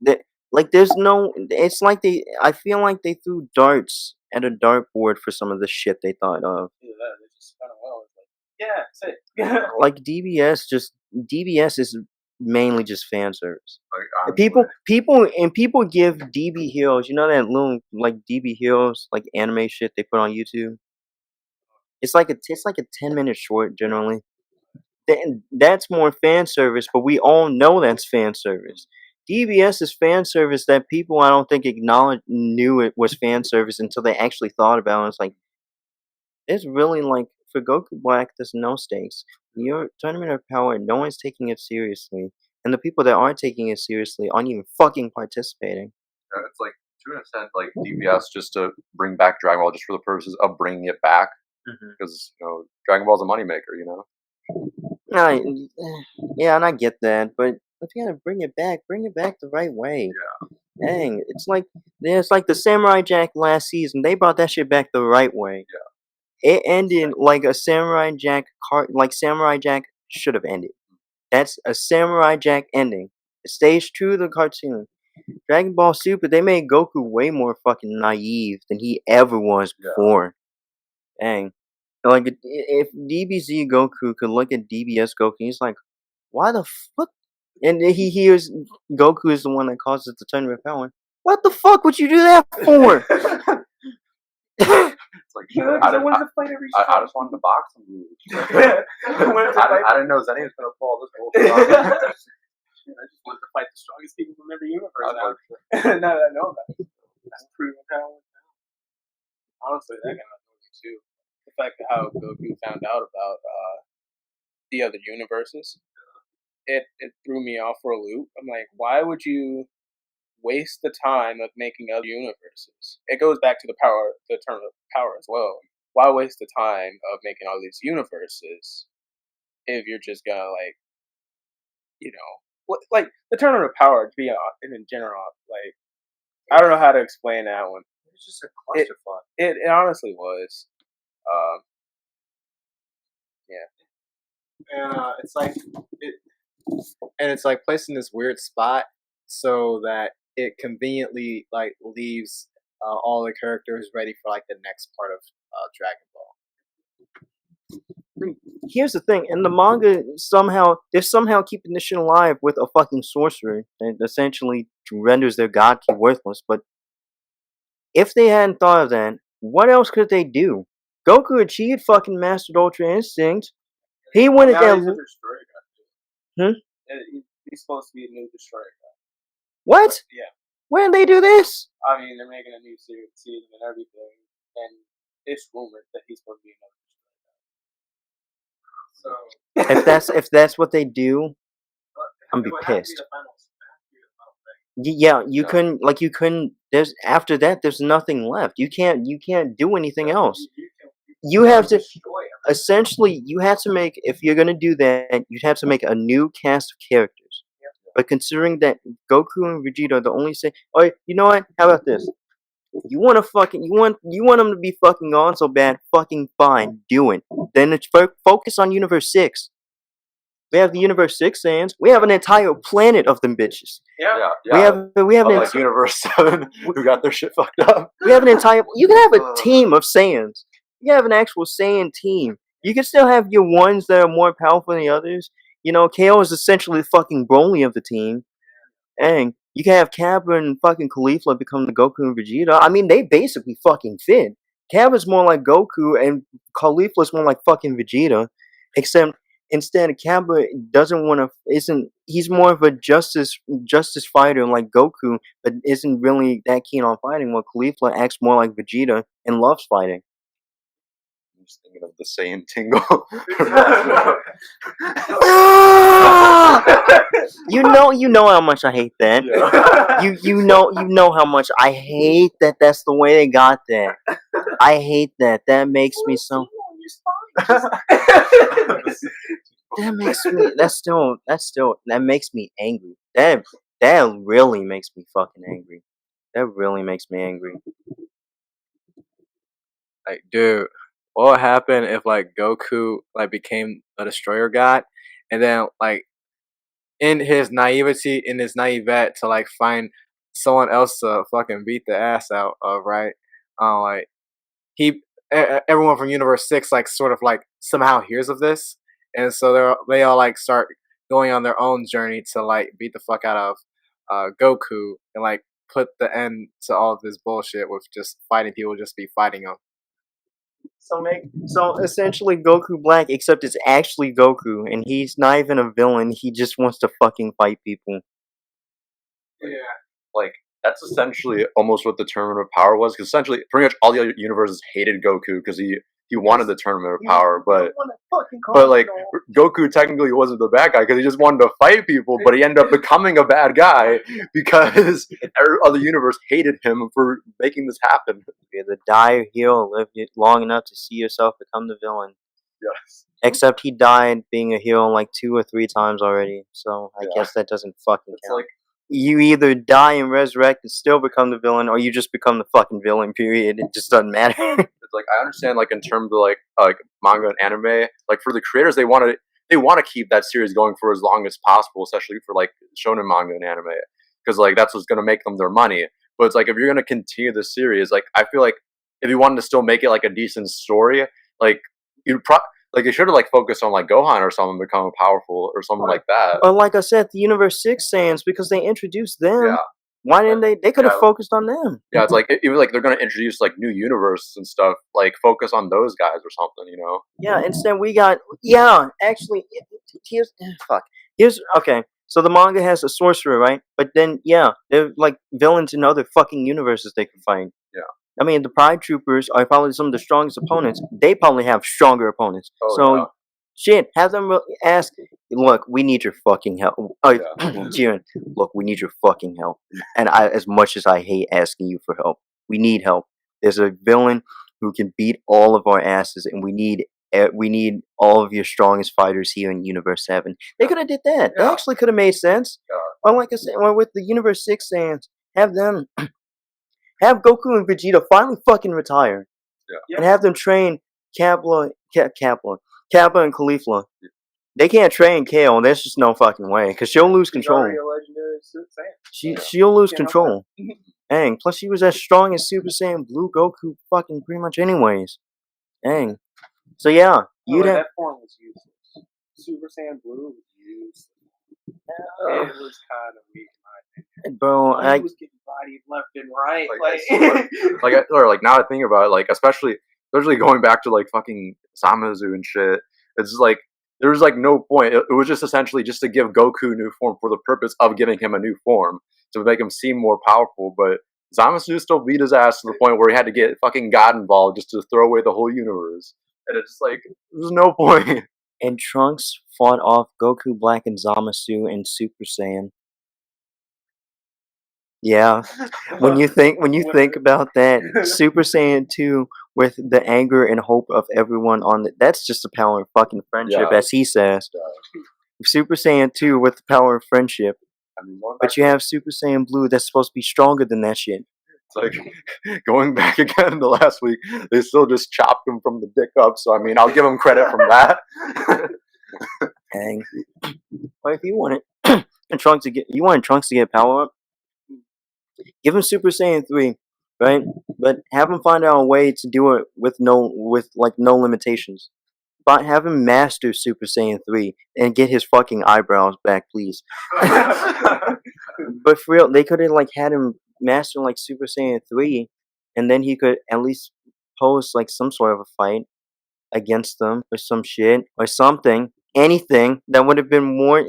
that, like, there's no, it's like I feel like they threw darts at a dartboard for some of the shit they thought of. Yeah, they just spun it well. It's like, yeah, say it. Like, DBS is mainly just fan service. Like, People give DB Heroes, you know that little, like, DB Heroes, like, anime shit they put on YouTube? It's like a 10-minute short, generally. That's more fan service, but we all know that's fan service. DBS is fan service that people I don't think knew it was fan service until they actually thought about it. It's like, it's really like, for Goku Black, there's no stakes. Your Tournament of Power, no one's taking it seriously. And the people that are taking it seriously aren't even fucking participating. Yeah, it's like, to an extent, like DBS just to bring back Dragon Ball just for the purposes of bringing it back. Because, Dragon Ball's a moneymaker, Yeah, and I get that, but if you gotta bring it back the right way. Yeah. Dang, it's like the Samurai Jack last season. They brought that shit back the right way. Yeah. It ended like a Samurai Jack like Samurai Jack should have ended. That's a Samurai Jack ending. It stays true to the cartoon. Dragon Ball Super, they made Goku way more fucking naive than he ever was before. Dang. Like, if DBZ Goku could look at DBS Goku, he's like, why the fuck? And he hears Goku is the one that causes the Tournament of Power. What the fuck would you do that for? It's like, I just wanted to box him. I didn't know Zenny was going to fall this whole time. I just wanted to fight the strongest people from every universe now that I know that. That's proven how. Honestly, that kind of knows too. The fact that how Goku found out about the other universes, it threw me off for a loop. I'm like, why would you waste the time of making other universes? It goes back to the term of power as well. Why waste the time of making all these universes if you're just gonna like the tournament of power to be in general, like, I don't know how to explain that one. It's just a clusterfuck. It honestly was. And it's like placed in this weird spot so that it conveniently like leaves all the characters ready for like the next part of Dragon Ball. Here's the thing, in the manga, they're somehow keeping this shit alive with a fucking sorcerer that essentially renders their god key worthless. But if they hadn't thought of that, what else could they do? Goku achieved fucking Mastered Ultra Instinct. He went at that. He's supposed to be a new destroyer. What? Yeah. When they do this? I mean, they're making a new series and everything, and it's rumored that he's supposed to be another destroyer. So If that's what they do, I'm be pissed. Yeah, you couldn't. There's after that. There's nothing left. You can't do anything else. You have to essentially. You have to make if you're gonna do that. You have to make a new cast of characters. But considering that Goku and Vegeta are the only say, oh, you know what? How about this? You want them to be fucking on so bad? Fucking fine, do it. Then it's focus on Universe 6. We have the Universe 6 Saiyans. We have an entire planet of them bitches. Yeah. We have like Universe 7 who got their shit fucked up. We have an entire. You can have a team of Saiyans. You can have an actual Saiyan team. You can still have your ones that are more powerful than the others. You know, KO is essentially the fucking Broly of the team. And you can have Kappa and fucking Caulifla become the Goku and Vegeta. I mean, they basically fucking fit. Kappa's more like Goku and Caulifla's more like fucking Vegeta. Except instead, Kappa doesn't want to. He's more of a justice fighter like Goku, but isn't really that keen on fighting. While Caulifla acts more like Vegeta and loves fighting. I'm just thinking of the Saiyan tingle. You know how much I hate that. Yeah. You know how much I hate that. That's the way they got that. I hate that. That makes me so. That makes me angry. That really makes me fucking angry. That really makes me angry. Like, dude, what would happen if like Goku like became a destroyer god, and then like in his naivety, in his naivete to like find someone else to fucking beat the ass out of, right? Like everyone from Universe 6 like sort of like somehow hears of this, and so they all like start going on their own journey to like beat the fuck out of Goku and like put the end to all of this bullshit with just fighting people, just be fighting them. So essentially Goku Black, except it's actually Goku, and he's not even a villain. He just wants to fucking fight people. yeah. Like, that's essentially almost what the Tournament of Power was, because essentially pretty much all the other universes hated Goku because he wanted the Tournament of Power, but like Goku technically wasn't the bad guy because he just wanted to fight people, but he ended up becoming a bad guy because every other universe hated him for making this happen. You're the dire hero, live long enough to see yourself become the villain. Yes. Except he died being a hero like 2 or 3 times already, so I guess that doesn't fucking It's count. like, you either die and resurrect and still become the villain, or you just become the fucking villain, period. It just doesn't matter. it's like, I understand, like, in terms of like manga and anime, like for the creators, they want to keep that series going for as long as possible, especially for like shonen manga and anime, because like that's what's gonna make them their money. But it's like if you're gonna continue the series, like I feel like if you wanted to still make it like a decent story, like you should have like focused on like Gohan or something, become powerful or something like that. Or like I said, the Universe 6 Saiyans, because they introduced them. Yeah. Why didn't they? They could have focused on them. Yeah, it's like even like they're gonna introduce like new universes and stuff. Like focus on those guys or something, you know? Yeah. Instead, we got actually, here's okay. So the manga has a sorcerer, right? But then they're like villains in other fucking universes they can find. Yeah. I mean, the Pride Troopers are probably some of the strongest opponents. They probably have stronger opponents. Shit, have them ask, look, we need your fucking help. Jiren, look, we need your fucking help. And as much as I hate asking you for help, we need help. There's a villain who can beat all of our asses, and we need all of your strongest fighters here in Universe 7. They could have did that. Yeah. That actually could have made sense. Or like I said, with the Universe 6 Saiyans, have Goku and Vegeta finally fucking retire. Yeah. And have them train Kappa and Caulifla. They can't train Kale. There's just no fucking way, because she'll lose control. She'll lose control. Dang. Plus, she was as strong as Super Saiyan Blue Goku fucking pretty much anyways. Dang. So yeah, that form was useless. Super Saiyan Blue was useless. It was kind of weak in my opinion. Bro, He was getting bodied left and right. Like now I think about it, like especially going back to like fucking Zamazu and shit. It's just like there was like no point. It was just essentially just to give Goku new form for the purpose of giving him a new form to make him seem more powerful. But Zamasu still beat his ass to the point where he had to get fucking God involved just to throw away the whole universe. And it's like there's no point. And Trunks fought off Goku Black and Zamasu in Super Saiyan. Yeah, when you think about that, Super Saiyan 2 with the anger and hope of everyone on it, that's just the power of fucking friendship, Yeah. as he says. Super Saiyan 2 with the power of friendship. I mean, going back But you have Super Saiyan Blue that's supposed to be stronger than that shit. It's like going back again to last week, they still just chopped him from the dick up. So I mean, I'll give him credit from that. Dang. Well, if you want it, and Trunks to get, you want Trunks to get power up, give him Super Saiyan 3, right? But have him find out a way to do it with no limitations. But have him master Super Saiyan 3 and get his fucking eyebrows back, please. But for real, they could have like had him master like Super Saiyan 3, and then he could at least pose like some sort of a fight against them or some shit or something, anything that would have been more.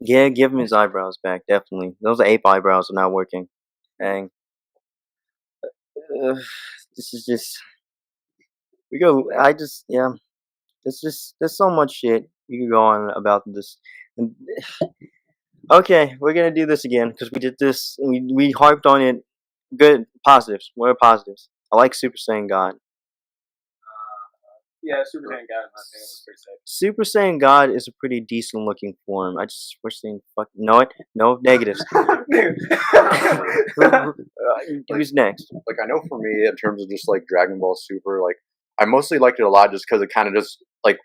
Yeah, give him his eyebrows back, definitely. Those ape eyebrows are not working. Dang. This is just. We go. I just. Yeah. There's so much shit you can go on about this. And, okay, we're gonna do this again because we did this. We harped on it. Good positives. What are positives? I like Super Saiyan God. Yeah, Super Saiyan God in my opinion was pretty sick. Super Saiyan God is a pretty decent looking form. I just wish they fuck. No, negatives. Who's next? Like I know for me, in terms of just like Dragon Ball Super, like I mostly liked it a lot just because it kind of just like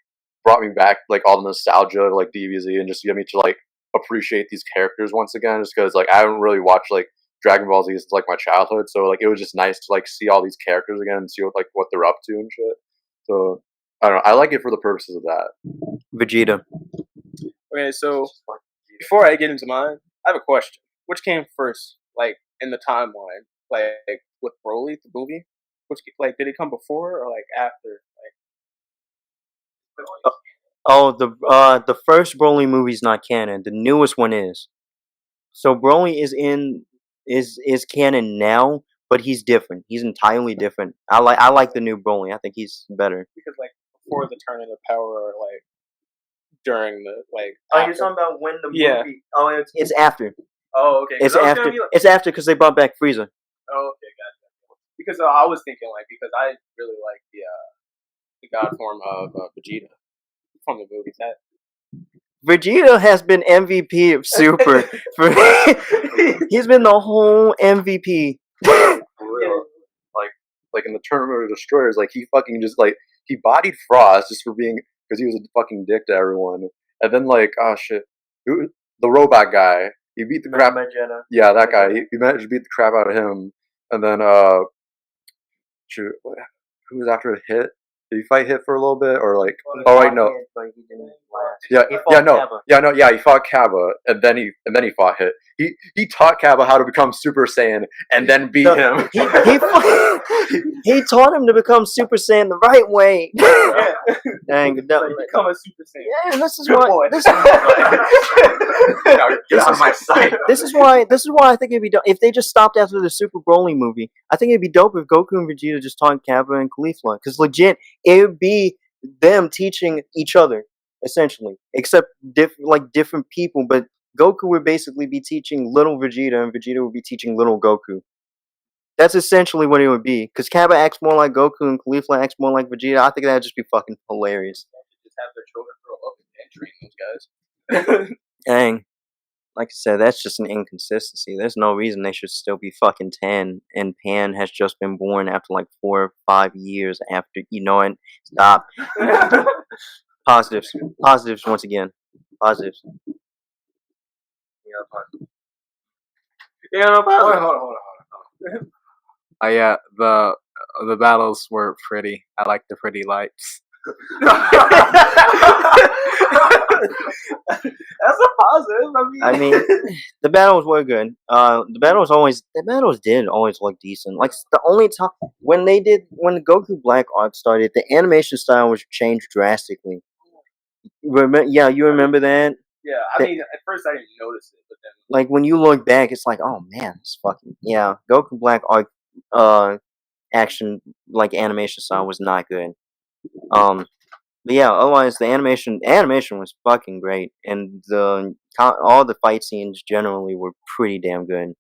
brought me back like all the nostalgia of like DBZ and just get me to like appreciate these characters once again. Just because like I haven't really watched like Dragon Ball Z since like my childhood, so like it was just nice to like see all these characters again and see what they're up to and shit. So I don't know. I like it for the purposes of that. Vegeta. Okay, so before I get into mine, I have a question. Which came first, like in the timeline, like with Broly, the movie? Which like did it come before or like after? The first Broly movie's not canon. The newest one is. So Broly is canon now, but he's different. He's entirely different. I like the new Broly. I think he's better. Because like before the turn into power or like during the like. Oh, after. you're talking about when the Yeah. movie? Oh, it's after. Oh, okay. 'Cause It's I was after. gonna be like, It's after because they brought back Frieza. oh, okay, gotcha. Because I was thinking like because I really like the god form of Vegeta from the movies. That Vegeta has been MVP of Super for. He's been the whole MVP. For real. Like in the Tournament of Destroyers, like he fucking just like he bodied Frost just for being because he was a fucking dick to everyone, and then like oh shit, the robot guy, he beat the crap. Yeah, that guy. He managed to beat the crap out of him, and then shoot, who was after a Hit? Did he fight Hit for a little bit, or like? Oh wait, no. Yeah, he fought Kaba, and then he fought Hit. He taught Kaba how to become Super Saiyan, and then beat him. He taught him to become Super Saiyan the right way. Dang, become a Super Saiyan. yeah, this is why. Get out of my sight. This is why I think it'd be dope if they just stopped after the Super Broly movie. I think it'd be dope if Goku and Vegeta just taught Kappa and Caulifla, because legit it would be them teaching each other essentially, except different people. But Goku would basically be teaching little Vegeta, and Vegeta would be teaching little Goku. That's essentially what it would be, because Kappa acts more like Goku and Caulifla acts more like Vegeta. I think that'd just be fucking hilarious. Just have their children grow up and train those guys. Dang. Like I said, that's just an inconsistency. There's no reason they should still be fucking 10, and Pan has just been born after like 4 or 5 years after. You know it. Stop. Positives once again. Positives. Yeah, no problem. Hold on. Yeah, the battles were pretty. I like the pretty lights. That's a positive. I mean, the battles were good. The battles did always look decent. Like the only time when the Goku Black arc started, the animation style was changed drastically. Yeah, you remember that? yeah. I mean, at first I didn't notice it, but then Like when you look back, it's like, oh man, it's fucking yeah. Goku Black arc, action like animation style was not good. But yeah, otherwise the animation was fucking great, and all the fight scenes generally were pretty damn good.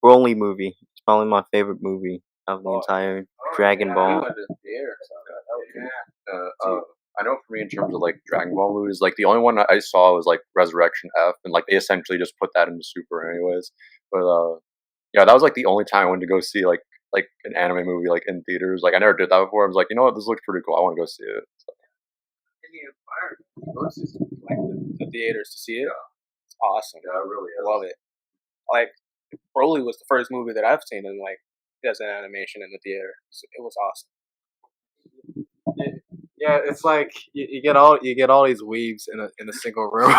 Broly movie, it's probably my favorite movie of the entire Dragon we Ball. went to the theater. So that was good. I know for me in terms of like Dragon Ball movies, like the only one I saw was like Resurrection F, and like they essentially just put that into Super anyways. But yeah, that was like the only time I went to go see like an anime movie like in theaters. Like I never did that before. I was like, you know what, this looks pretty cool. I want to go see it. So. Go to like the theaters to see it. It's awesome. Yeah, it really is. Love it. Like Broly was the first movie that I've seen in like as an animation in the theater. It was awesome. Yeah, it's like you get all these weebs in a single room.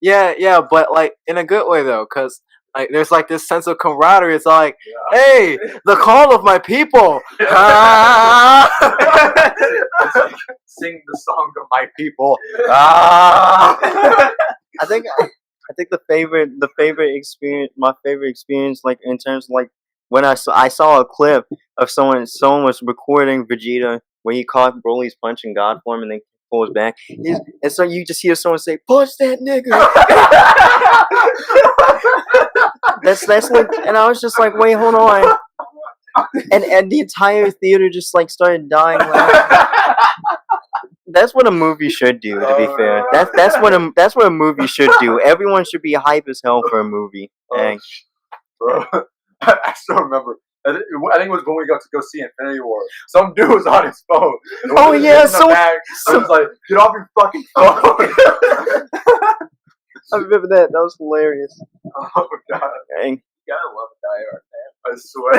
Yeah, but like in a good way though, because like there's like this sense of camaraderie. It's like, hey, the call of my people. Ah! Sing the song of my people. Ah! I think the experience, my favorite experience, like in terms of like when I saw a clip of someone was recording Vegeta when he caught Broly's punch in God form and then pulls back, and so you just hear someone say, "Punch that nigga." that's like, and I was just like, wait, hold on, and the entire theater just like started dying laughing. That's what a movie should do. To be fair, that's what a movie should do. Everyone should be hype as hell for a movie. Dang. Bro, I still remember. I think it was when we got to go see Infinity War. Some dude was on his phone. Oh yeah, so I was like, "Get off your fucking phone!" I remember that. That was hilarious. Oh god, Dang. You gotta love a diehard fan. I swear.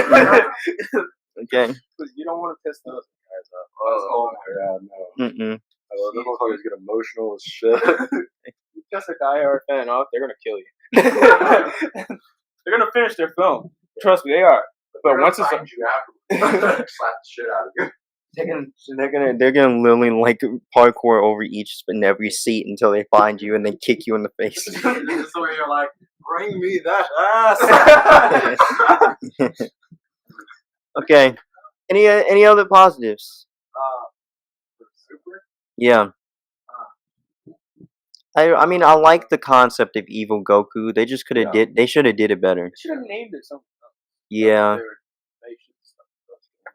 Okay. Because you don't want to piss those guys off. Oh my god, no. Mm-mm. Those motherfuckers get emotional as shit. You piss a diehard fan off, they're gonna kill you. They're gonna finish their film. Trust me, they are. But once it's you afterwards, slap the shit out of you. They're gonna literally like parkour over each and every seat until they find you and then kick you in the face. So you're like, bring me that ass. Okay. Any other positives? Super. Yeah. I mean I like the concept of evil Goku. They just could have they should have did it better. They should have named it something else. Yeah.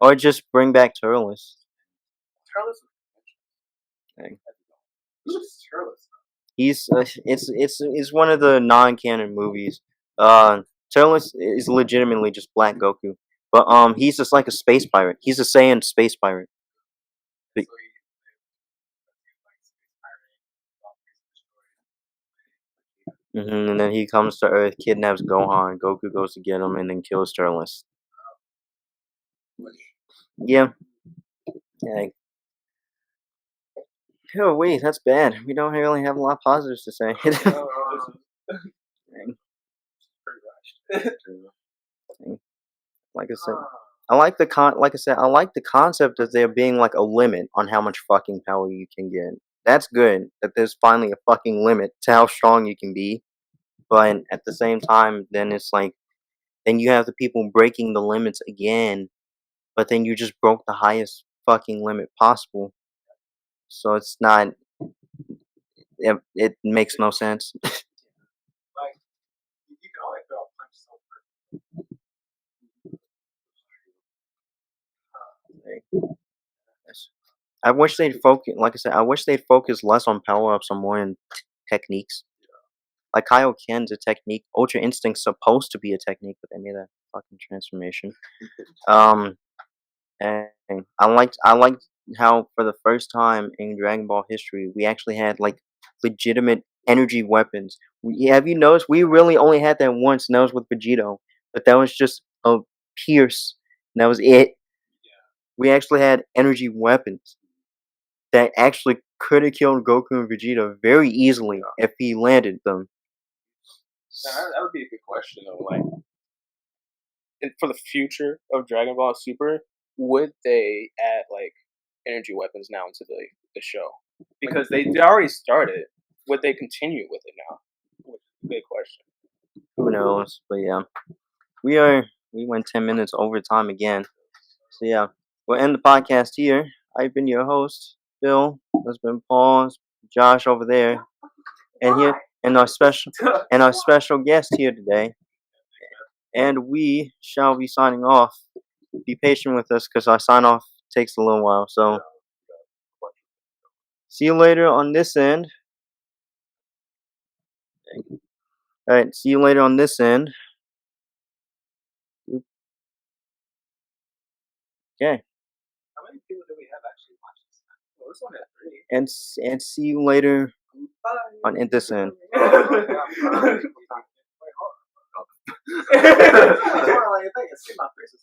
Or just bring back Turles. Turles. Dang. Who's Turles? He's it's one of the non-canon movies. Turles is legitimately just Black Goku, but he's just like a space pirate. He's a Saiyan space pirate. But, and then he comes to Earth, kidnaps Gohan. Goku goes to get him, and then kills Turles. Yeah. Yeah. Oh wait, that's bad. We don't really have a lot of positives to say. Like I said, I like the concept of there being like a limit on how much fucking power you can get. That's good that there's finally a fucking limit to how strong you can be. But at the same time, then it's like, then you have the people breaking the limits again, but then you just broke the highest fucking limit possible. So it's not, it makes no sense. Like, you can only throw a punch so I wish they'd focus, like I said, I wish they'd focus less on power-ups and more in techniques. Like Kaioken's a technique. Ultra Instinct's supposed to be a technique, but they made that fucking transformation. And I liked how for the first time in Dragon Ball history we actually had like legitimate energy weapons. Have you noticed we really only had that once, and that was with Vegito, but that was just a pierce, and that was it. We actually had energy weapons that actually could have killed Goku and Vegeta very easily if he landed them. Now, that would be a good question though. Like, for the future of Dragon Ball Super, would they add like energy weapons now into the show? Because they already started. Would they continue with it now? Good question. Who knows? But yeah, we went 10 minutes over time again. So yeah, we'll end the podcast here. I've been your host, Bill. There's been Paul, Josh over there, and our special guest here today. And we shall be signing off. Be patient with us because our sign off takes a little while. So see you later on this end. All right, see you later on this end. Okay. How many people do we have actually watching this? Well, this one has 3. And see you later on this end. It's more like, I think it's in my face.